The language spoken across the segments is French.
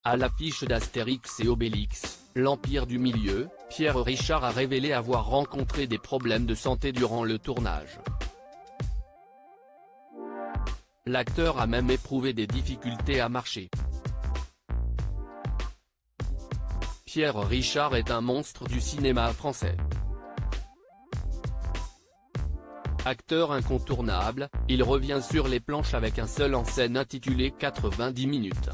À l'affiche d'Astérix et Obélix, l'Empire du Milieu, Pierre Richard a révélé avoir rencontré des problèmes de santé durant le tournage. L'acteur a même éprouvé des difficultés à marcher. Pierre Richard est un monstre du cinéma français. Acteur incontournable, il revient sur les planches avec un seul en scène intitulé 90 minutes.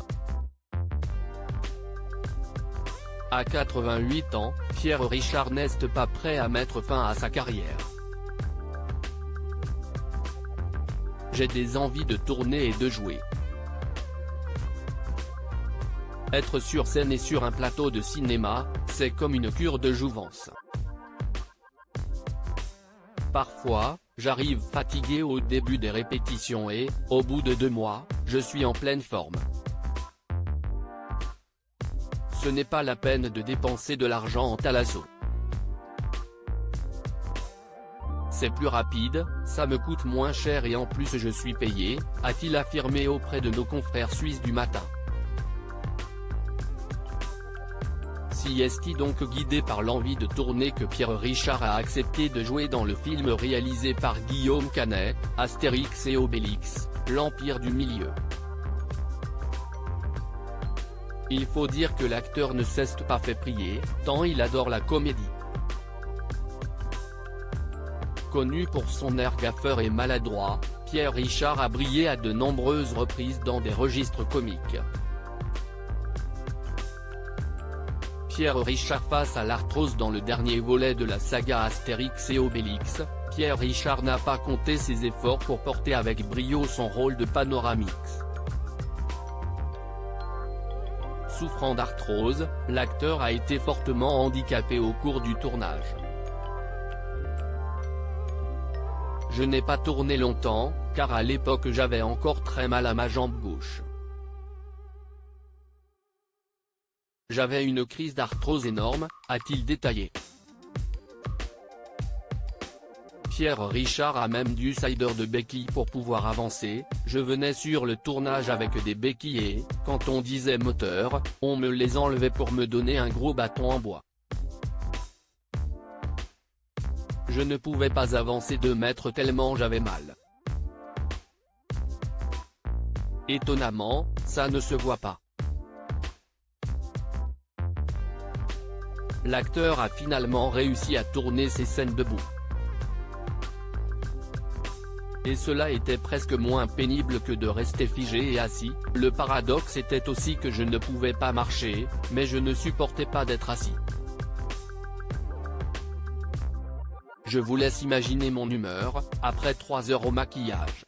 À 88 ans, Pierre Richard n'est pas prêt à mettre fin à sa carrière. J'ai des envies de tourner et de jouer. Être sur scène et sur un plateau de cinéma, c'est comme une cure de jouvence. Parfois, j'arrive fatigué au début des répétitions et, au bout de 2 mois, je suis en pleine forme. Ce n'est pas la peine de dépenser de l'argent en thalasso. C'est plus rapide, ça me coûte moins cher et en plus je suis payé, a-t-il affirmé auprès de nos confrères suisses du Matin. Si est-il donc guidé par l'envie de tourner que Pierre Richard a accepté de jouer dans le film réalisé par Guillaume Canet, Astérix et Obélix, l'Empire du Milieu. Il faut dire que l'acteur ne s'est pas fait prier, tant il adore la comédie. Connu pour son air gaffeur et maladroit, Pierre Richard a brillé à de nombreuses reprises dans des registres comiques. Pierre Richard face à l'arthrose dans le dernier volet de la saga Astérix et Obélix, Pierre Richard n'a pas compté ses efforts pour porter avec brio son rôle de Panoramix. Souffrant d'arthrose, l'acteur a été fortement handicapé au cours du tournage. Je n'ai pas tourné longtemps, car à l'époque j'avais encore très mal à ma jambe gauche. J'avais une crise d'arthrose énorme, a-t-il détaillé. Pierre Richard a même dû s'aider de béquilles pour pouvoir avancer. Je venais sur le tournage avec des béquilles et, quand on disait moteur, on me les enlevait pour me donner un gros bâton en bois. Je ne pouvais pas avancer 2 mètres tellement j'avais mal. Étonnamment, ça ne se voit pas. L'acteur a finalement réussi à tourner ses scènes debout. Et cela était presque moins pénible que de rester figé et assis. Le paradoxe était aussi que je ne pouvais pas marcher, mais je ne supportais pas d'être assis. Je vous laisse imaginer mon humeur, après 3 heures au maquillage.